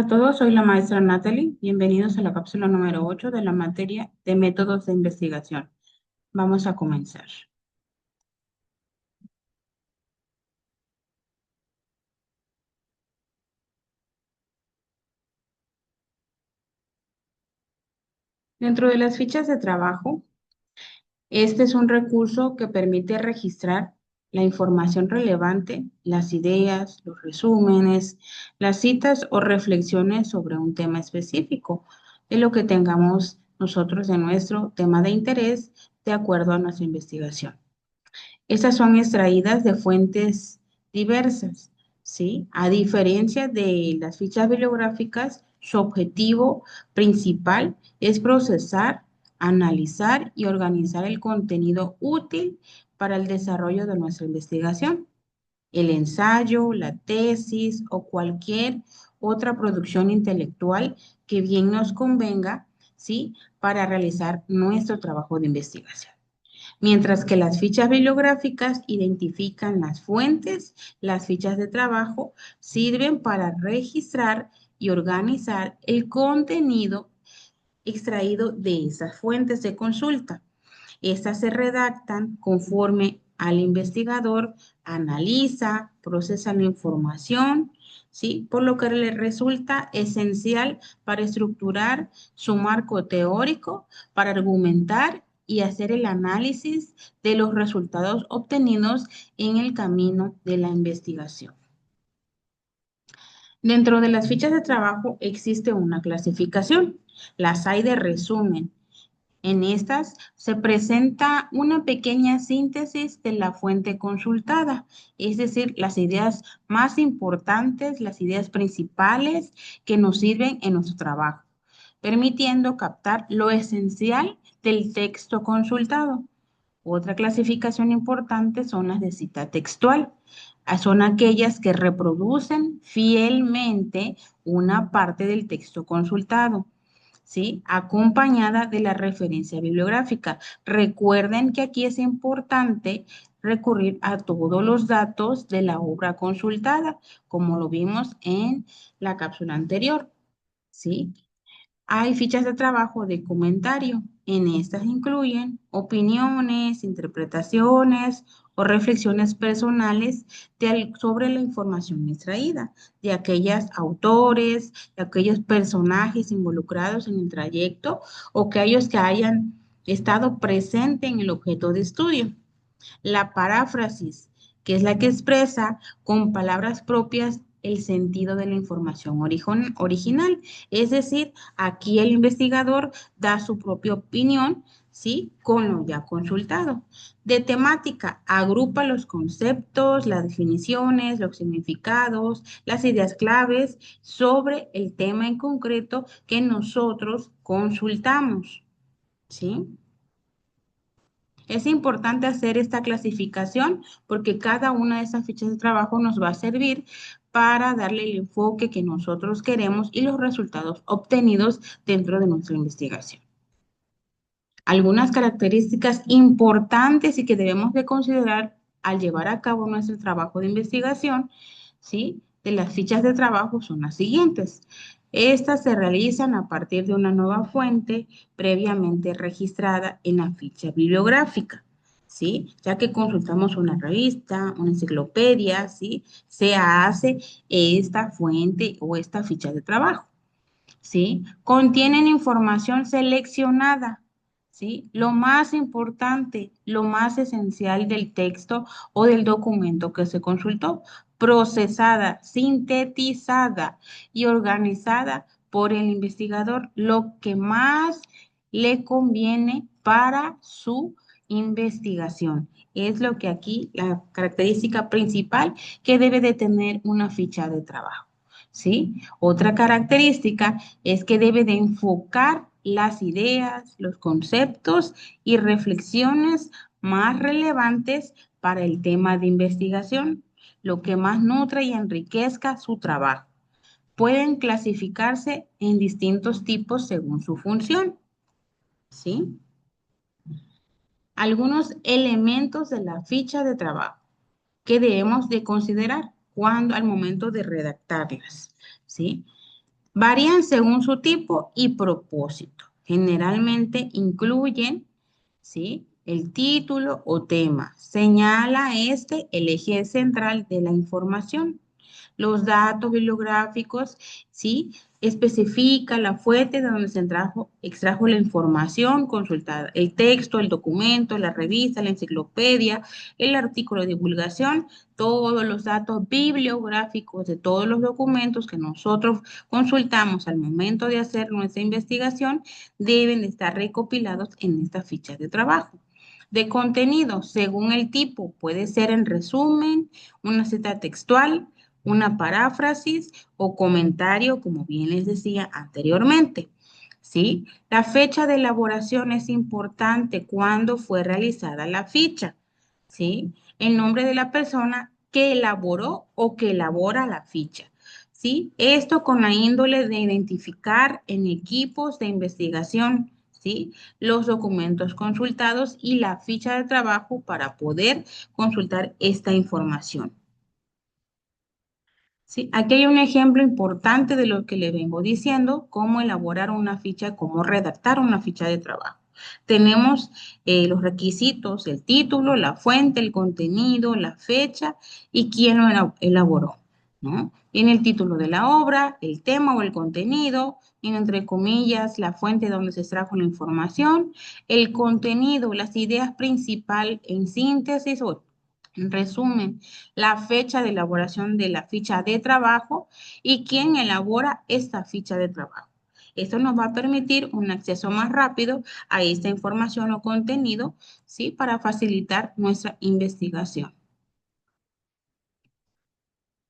a todos, soy la maestra Natalie. Bienvenidos a la cápsula número 8 de la materia de métodos de investigación. Vamos a comenzar. Dentro de las fichas de trabajo, este es un recurso que permite registrar la información relevante, las ideas, los resúmenes, las citas o reflexiones sobre un tema específico, de lo que tengamos nosotros en nuestro tema de interés de acuerdo a nuestra investigación. Estas son extraídas de fuentes diversas, ¿sí? A diferencia de las fichas bibliográficas, su objetivo principal es procesar, analizar y organizar el contenido útil para el desarrollo de nuestra investigación. El ensayo, la tesis o cualquier otra producción intelectual que bien nos convenga, ¿sí? Para realizar nuestro trabajo de investigación. Mientras que las fichas bibliográficas identifican las fuentes, las fichas de trabajo sirven para registrar y organizar el contenido extraído de esas fuentes de consulta. Estas se redactan conforme al investigador analiza, procesa la información, ¿sí? Por lo que le resulta esencial para estructurar su marco teórico, para argumentar y hacer el análisis de los resultados obtenidos en el camino de la investigación. Dentro de las fichas de trabajo existe una clasificación. Las hay de resumen. En estas se presenta una pequeña síntesis de la fuente consultada, es decir, las ideas más importantes, las ideas principales que nos sirven en nuestro trabajo, permitiendo captar lo esencial del texto consultado. Otra clasificación importante son las de cita textual. Son aquellas que reproducen fielmente una parte del texto consultado, ¿sí? Acompañada de la referencia bibliográfica. Recuerden que aquí es importante recurrir a todos los datos de la obra consultada, como lo vimos en la cápsula anterior, ¿sí? Hay fichas de trabajo de comentario. En estas incluyen opiniones, interpretaciones o reflexiones personales sobre la información extraída, de aquellos autores, de aquellos personajes involucrados en el trayecto o aquellos que hayan estado presentes en el objeto de estudio. La paráfrasis, que es la que expresa con palabras propias el sentido de la información original. Es decir, aquí el investigador da su propia opinión, ¿sí? Con lo ya consultado. De temática, agrupa los conceptos, las definiciones, los significados, las ideas claves sobre el tema en concreto que nosotros consultamos, ¿sí? Es importante hacer esta clasificación porque cada una de esas fichas de trabajo nos va a servir para darle el enfoque que nosotros queremos y los resultados obtenidos dentro de nuestra investigación. Algunas características importantes y que debemos de considerar al llevar a cabo nuestro trabajo de investigación, ¿sí? De las fichas de trabajo son las siguientes. Estas se realizan a partir de una nueva fuente previamente registrada en la ficha bibliográfica, ¿sí? Ya que consultamos una revista, una enciclopedia, ¿sí? Se hace esta fuente o esta ficha de trabajo, ¿sí? Contienen información seleccionada, ¿sí? Lo más importante, lo más esencial del texto o del documento que se consultó, procesada, sintetizada y organizada por el investigador, lo que más le conviene para su investigación. Es lo que aquí, la característica principal que debe de tener una ficha de trabajo, ¿sí? Otra característica es que debe de enfocar las ideas, los conceptos y reflexiones más relevantes para el tema de investigación, lo que más nutre y enriquezca su trabajo. Pueden clasificarse en distintos tipos según su función, ¿sí? Algunos elementos de la ficha de trabajo que debemos de considerar cuando al momento de redactarlas, ¿sí? Varían según su tipo y propósito. Generalmente incluyen, ¿sí?, el título o tema. Señala el eje central de la información. Los datos bibliográficos, ¿sí? Especifica la fuente de donde se extrajo la información consultada, el texto, el documento, la revista, la enciclopedia, el artículo de divulgación, todos los datos bibliográficos de todos los documentos que nosotros consultamos al momento de hacer nuestra investigación deben de estar recopilados en esta ficha de trabajo. De contenido, según el tipo, puede ser en resumen, una cita textual, una paráfrasis o comentario, como bien les decía anteriormente. ¿Sí? La fecha de elaboración es importante cuando fue realizada la ficha. ¿Sí? El nombre de la persona que elaboró o que elabora la ficha. ¿Sí? Esto con la índole de identificar en equipos de investigación, ¿sí?, los documentos consultados y la ficha de trabajo para poder consultar esta información. Sí, aquí hay un ejemplo importante de lo que le vengo diciendo, cómo elaborar una ficha, cómo redactar una ficha de trabajo. Tenemos los requisitos, el título, la fuente, el contenido, la fecha y quién lo elaboró, ¿no? Viene el título de la obra, el tema o el contenido, viene entre comillas la fuente donde se extrajo la información, el contenido, las ideas principales en síntesis o en resumen, la fecha de elaboración de la ficha de trabajo y quién elabora esta ficha de trabajo. Esto nos va a permitir un acceso más rápido a esta información o contenido, ¿sí?, para facilitar nuestra investigación.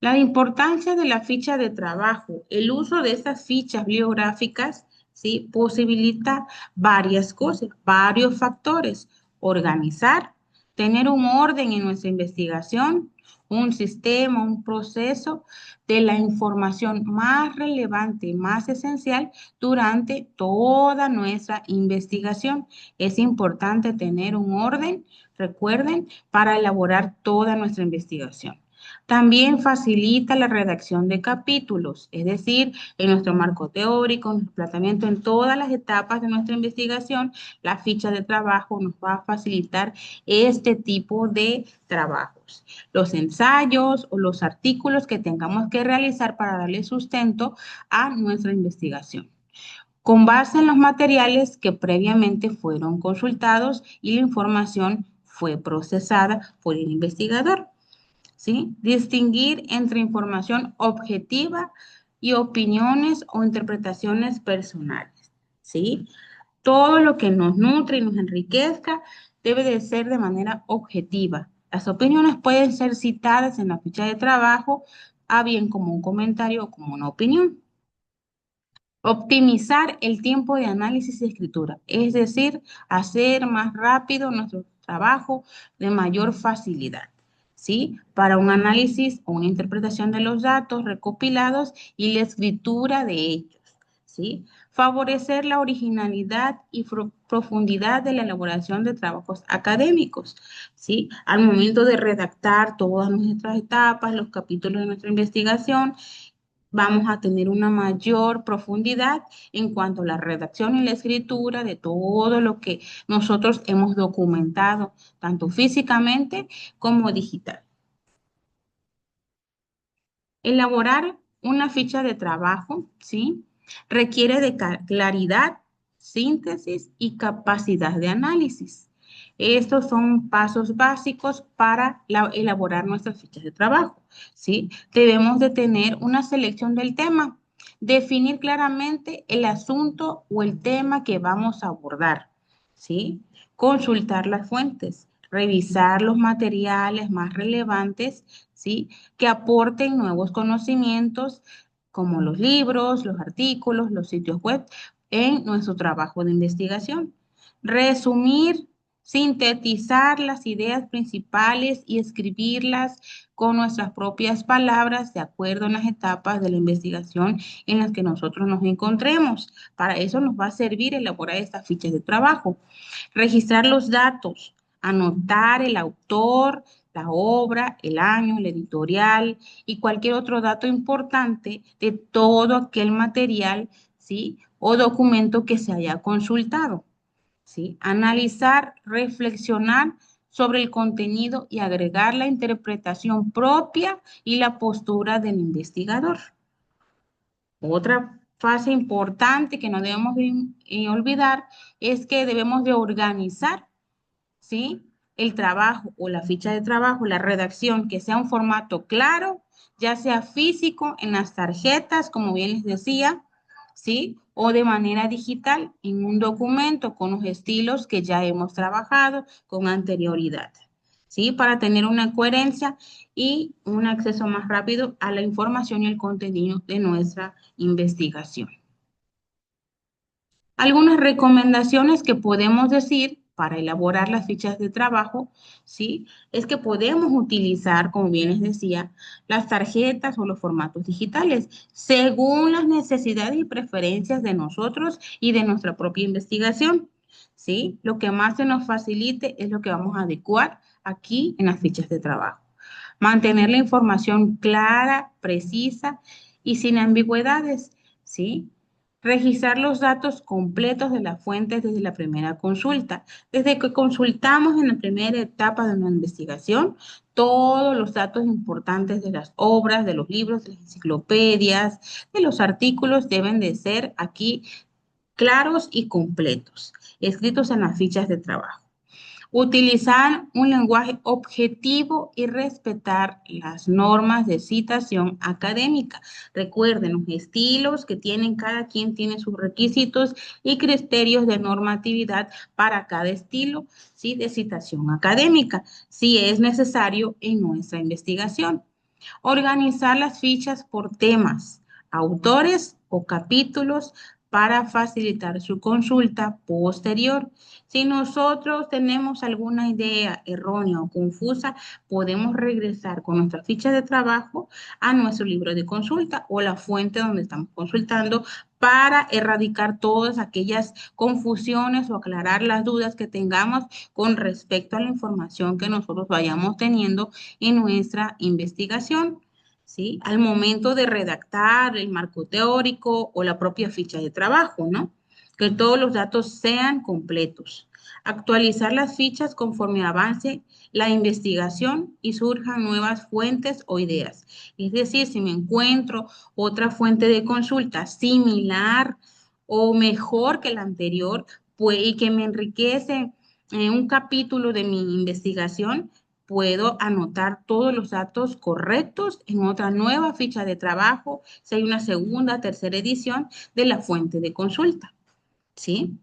La importancia de la ficha de trabajo, el uso de estas fichas bibliográficas, ¿sí?, posibilita varias cosas, varios factores. Organizar, tener un orden en nuestra investigación, un sistema, un proceso de la información más relevante, más esencial durante toda nuestra investigación. Es importante tener un orden, recuerden, para elaborar toda nuestra investigación. También facilita la redacción de capítulos, es decir, en nuestro marco teórico, en nuestro planteamiento en todas las etapas de nuestra investigación, la ficha de trabajo nos va a facilitar este tipo de trabajos. Los ensayos o los artículos que tengamos que realizar para darle sustento a nuestra investigación, con base en los materiales que previamente fueron consultados y la información fue procesada por el investigador. ¿Sí? Distinguir entre información objetiva y opiniones o interpretaciones personales, ¿sí? Todo lo que nos nutre y nos enriquezca debe de ser de manera objetiva. Las opiniones pueden ser citadas en la ficha de trabajo, a bien como un comentario o como una opinión. Optimizar el tiempo de análisis y escritura, es decir, hacer más rápido nuestro trabajo de mayor facilidad, ¿sí? Para un análisis o una interpretación de los datos recopilados y la escritura de ellos, ¿sí? Favorecer la originalidad y profundidad de la elaboración de trabajos académicos, ¿sí? Al momento de redactar todas nuestras etapas, los capítulos de nuestra investigación, vamos a tener una mayor profundidad en cuanto a la redacción y la escritura de todo lo que nosotros hemos documentado, tanto físicamente como digital. Elaborar una ficha de trabajo, ¿sí?, requiere de claridad, síntesis y capacidad de análisis. Estos son pasos básicos para elaborar nuestras fichas de trabajo, ¿sí? Debemos de tener una selección del tema, definir claramente el asunto o el tema que vamos a abordar, ¿sí? Consultar las fuentes, revisar los materiales más relevantes, ¿sí?, que aporten nuevos conocimientos como los libros, los artículos, los sitios web en nuestro trabajo de investigación. Resumir, sintetizar las ideas principales y escribirlas con nuestras propias palabras de acuerdo a las etapas de la investigación en las que nosotros nos encontremos. Para eso nos va a servir elaborar estas fichas de trabajo. Registrar los datos, anotar el autor, la obra, el año, el editorial y cualquier otro dato importante de todo aquel material, ¿sí? O documento que se haya consultado, ¿sí? Analizar, reflexionar sobre el contenido y agregar la interpretación propia y la postura del investigador. Otra fase importante que no debemos olvidar es que debemos de organizar, ¿sí? El trabajo o la ficha de trabajo, la redacción, que sea un formato claro, ya sea físico en las tarjetas, como bien les decía, ¿sí? O de manera digital en un documento con los estilos que ya hemos trabajado con anterioridad, ¿sí? Para tener una coherencia y un acceso más rápido a la información y el contenido de nuestra investigación. Algunas recomendaciones que podemos decir para elaborar las fichas de trabajo, ¿sí? Es que podemos utilizar, como bien les decía, las tarjetas o los formatos digitales según las necesidades y preferencias de nosotros y de nuestra propia investigación, ¿sí? Lo que más se nos facilite es lo que vamos a adecuar aquí en las fichas de trabajo. Mantener la información clara, precisa y sin ambigüedades, ¿sí? Registrar los datos completos de las fuentes desde la primera consulta. Desde que consultamos en la primera etapa de una investigación, todos los datos importantes de las obras, de los libros, de las enciclopedias, de los artículos deben de ser aquí claros y completos, escritos en las fichas de trabajo. Utilizar un lenguaje objetivo y respetar las normas de citación académica. Recuerden los estilos que tienen, cada quien tiene sus requisitos y criterios de normatividad para cada estilo, ¿sí? De citación académica, si es necesario en nuestra investigación. Organizar las fichas por temas, autores o capítulos para facilitar su consulta posterior. Si nosotros tenemos alguna idea errónea o confusa, podemos regresar con nuestra ficha de trabajo a nuestro libro de consulta o la fuente donde estamos consultando para erradicar todas aquellas confusiones o aclarar las dudas que tengamos con respecto a la información que nosotros vayamos teniendo en nuestra investigación, ¿sí? Al momento de redactar el marco teórico o la propia ficha de trabajo, ¿no? Que todos los datos sean completos. Actualizar las fichas conforme avance la investigación y surjan nuevas fuentes o ideas. Es decir, si me encuentro otra fuente de consulta similar o mejor que la anterior, pues, y que me enriquece un capítulo de mi investigación, puedo anotar todos los datos correctos en otra nueva ficha de trabajo, si hay una segunda, tercera edición de la fuente de consulta, ¿sí?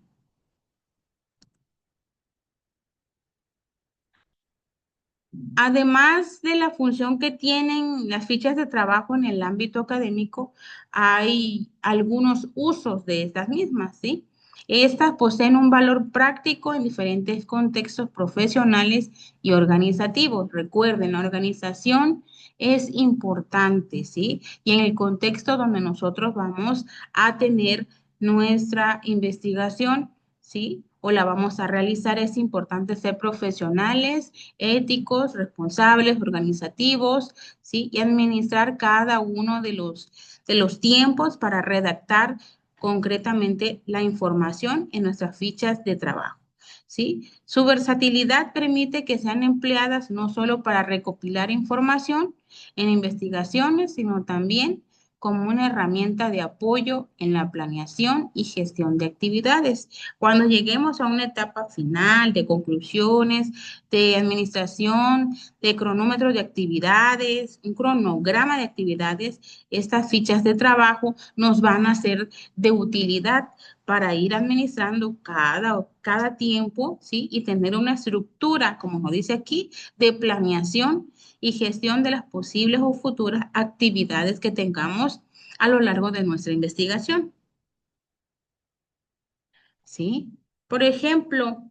Además de la función que tienen las fichas de trabajo en el ámbito académico, hay algunos usos de estas mismas, ¿sí? Estas poseen un valor práctico en diferentes contextos profesionales y organizativos. Recuerden, la organización es importante, ¿sí? Y en el contexto donde nosotros vamos a tener nuestra investigación, ¿sí? O la vamos a realizar, es importante ser profesionales, éticos, responsables, organizativos, ¿sí? Y administrar cada uno de los tiempos para redactar concretamente la información en nuestras fichas de trabajo, ¿sí? Su versatilidad permite que sean empleadas no solo para recopilar información en investigaciones, sino también como una herramienta de apoyo en la planeación y gestión de actividades. Cuando lleguemos a una etapa final de conclusiones, de administración, de cronómetro de actividades, un cronograma de actividades, estas fichas de trabajo nos van a ser de utilidad para ir administrando cada tiempo, ¿sí? Y tener una estructura, como nos dice aquí, de planeación y gestión de las posibles o futuras actividades que tengamos a lo largo de nuestra investigación, ¿sí? Por ejemplo,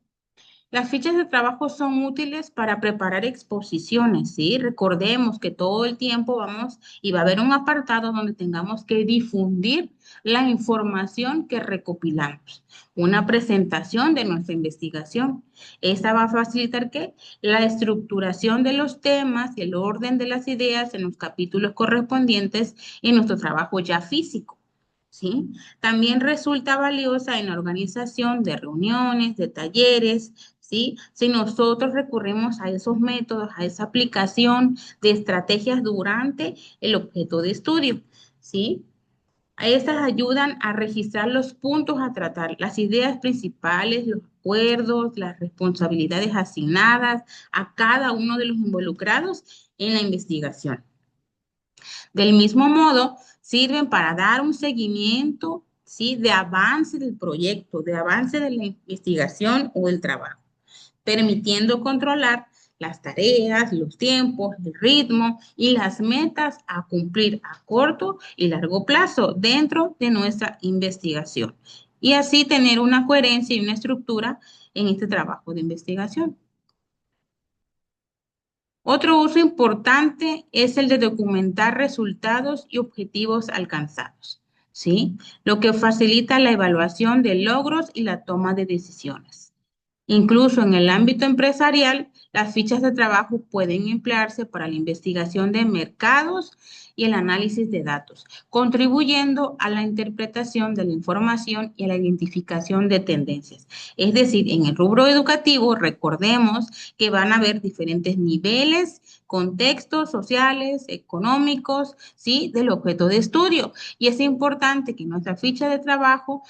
Las fichas de trabajo son útiles para preparar exposiciones, ¿sí? Recordemos que todo el tiempo vamos y va a haber un apartado donde tengamos que difundir la información que recopilamos, una presentación de nuestra investigación. Esta va a facilitar ¿qué? La estructuración de los temas y el orden de las ideas en los capítulos correspondientes en nuestro trabajo ya físico. ¿Sí? También resulta valiosa en la organización de reuniones, de talleres, ¿sí? Si nosotros recurrimos a esos métodos, a esa aplicación de estrategias durante el objeto de estudio, ¿sí? Estas ayudan a registrar los puntos a tratar, las ideas principales, los acuerdos, las responsabilidades asignadas a cada uno de los involucrados en la investigación. Del mismo modo, sirven para dar un seguimiento, ¿sí? De avance del proyecto, de avance de la investigación o el trabajo, permitiendo controlar las tareas, los tiempos, el ritmo y las metas a cumplir a corto y largo plazo dentro de nuestra investigación. Y así tener una coherencia y una estructura en este trabajo de investigación. Otro uso importante es el de documentar resultados y objetivos alcanzados, ¿sí? Lo que facilita la evaluación de logros y la toma de decisiones. Incluso en el ámbito empresarial, las fichas de trabajo pueden emplearse para la investigación de mercados y el análisis de datos, contribuyendo a la interpretación de la información y a la identificación de tendencias. Es decir, en el rubro educativo, recordemos que van a haber diferentes niveles, contextos sociales, económicos, ¿sí? Del objeto de estudio. Y es importante que en nuestra ficha de trabajo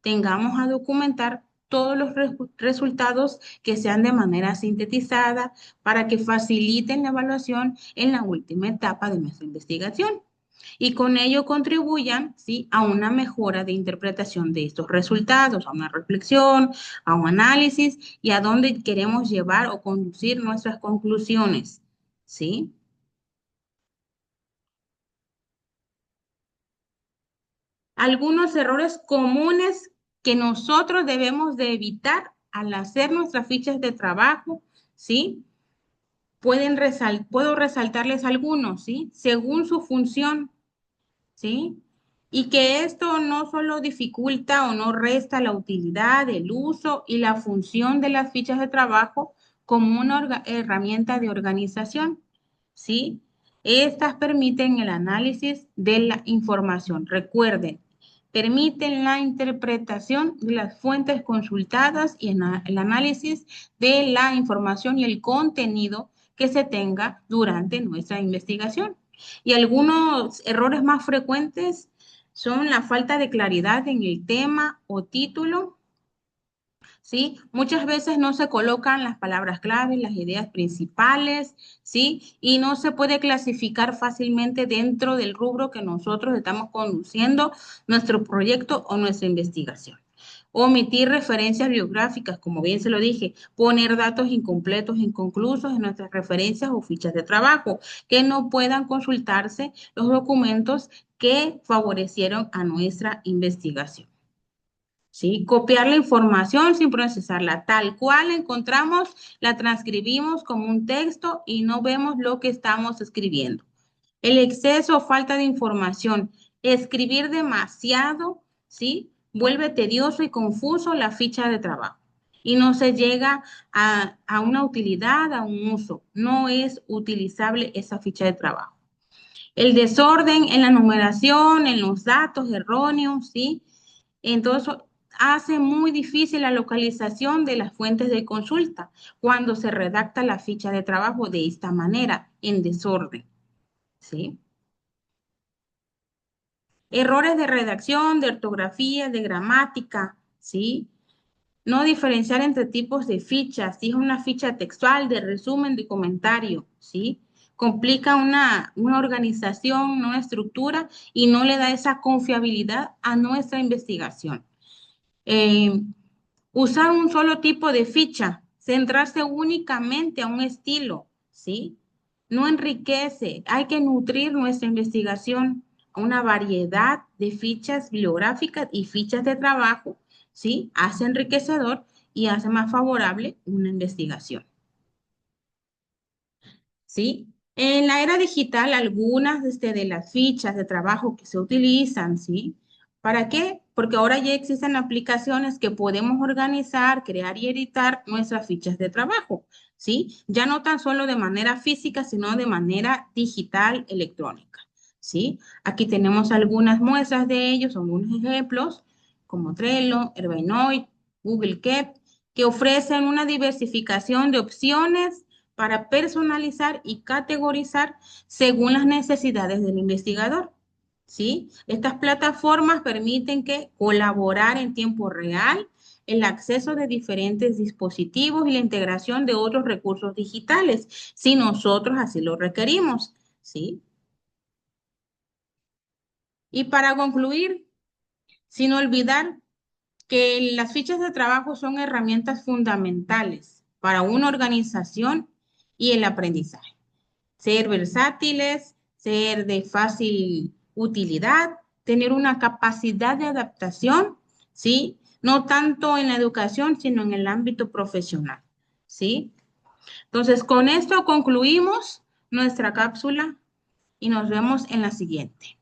tengamos a documentar todos los resultados que sean de manera sintetizada para que faciliten la evaluación en la última etapa de nuestra investigación y con ello contribuyan, ¿sí? A una mejora de interpretación de estos resultados, a una reflexión, a un análisis y a dónde queremos llevar o conducir nuestras conclusiones, ¿sí? Algunos errores comunes que nosotros debemos de evitar al hacer nuestras fichas de trabajo, ¿sí? Puedo resaltarles algunos, ¿sí? Según su función, ¿sí? Y que esto no solo dificulta o no resta la utilidad, el uso y la función de las fichas de trabajo como una herramienta de organización, ¿sí? Estas permiten el análisis de la información. Recuerden, permiten la interpretación de las fuentes consultadas y el análisis de la información y el contenido que se tenga durante nuestra investigación. Y algunos errores más frecuentes son la falta de claridad en el tema o título, ¿sí? Muchas veces no se colocan las palabras claves, las ideas principales, ¿sí? Y no se puede clasificar fácilmente dentro del rubro que nosotros estamos conduciendo nuestro proyecto o nuestra investigación. Omitir referencias biográficas, como bien se lo dije, poner datos incompletos, inconclusos en nuestras referencias o fichas de trabajo, que no puedan consultarse los documentos que favorecieron a nuestra investigación. ¿Sí? Copiar la información sin procesarla, tal cual la encontramos, la transcribimos como un texto y no vemos lo que estamos escribiendo. El exceso o falta de información, escribir demasiado, ¿sí? Vuelve tedioso y confuso la ficha de trabajo y no se llega a una utilidad, a un uso. No es utilizable esa ficha de trabajo. El desorden en la numeración, en los datos erróneos, ¿sí? Entonces, hace muy difícil la localización de las fuentes de consulta cuando se redacta la ficha de trabajo de esta manera, en desorden, ¿sí? Errores de redacción, de ortografía, de gramática, ¿sí? No diferenciar entre tipos de fichas, si es una ficha textual, de resumen, de comentario, ¿sí? Complica una organización, una estructura y no le da esa confiabilidad a nuestra investigación. Eh, Usar un solo tipo de ficha, centrarse únicamente a un estilo, ¿sí? No enriquece, hay que nutrir nuestra investigación a una variedad de fichas bibliográficas y fichas de trabajo, ¿sí? Hace enriquecedor y hace más favorable una investigación. ¿Sí? En la era digital, algunas de las fichas de trabajo que se utilizan, ¿sí? ¿Para qué? Porque ahora ya existen aplicaciones que podemos organizar, crear y editar nuestras fichas de trabajo, ¿sí? Ya no tan solo de manera física, sino de manera digital, electrónica, ¿sí? Aquí tenemos algunas muestras de ellos, algunos ejemplos, como Trello, Evernote, Google Keep, que ofrecen una diversificación de opciones para personalizar y categorizar según las necesidades del investigador. ¿Sí? Estas plataformas permiten que colaborar en tiempo real, el acceso de diferentes dispositivos y la integración de otros recursos digitales, si nosotros así lo requerimos. ¿Sí? Y para concluir, sin olvidar que las fichas de trabajo son herramientas fundamentales para una organización y el aprendizaje. Ser versátiles, ser de fácil utilidad, tener una capacidad de adaptación, ¿sí? No tanto en la educación, sino en el ámbito profesional, ¿sí? Entonces, con esto concluimos nuestra cápsula y nos vemos en la siguiente.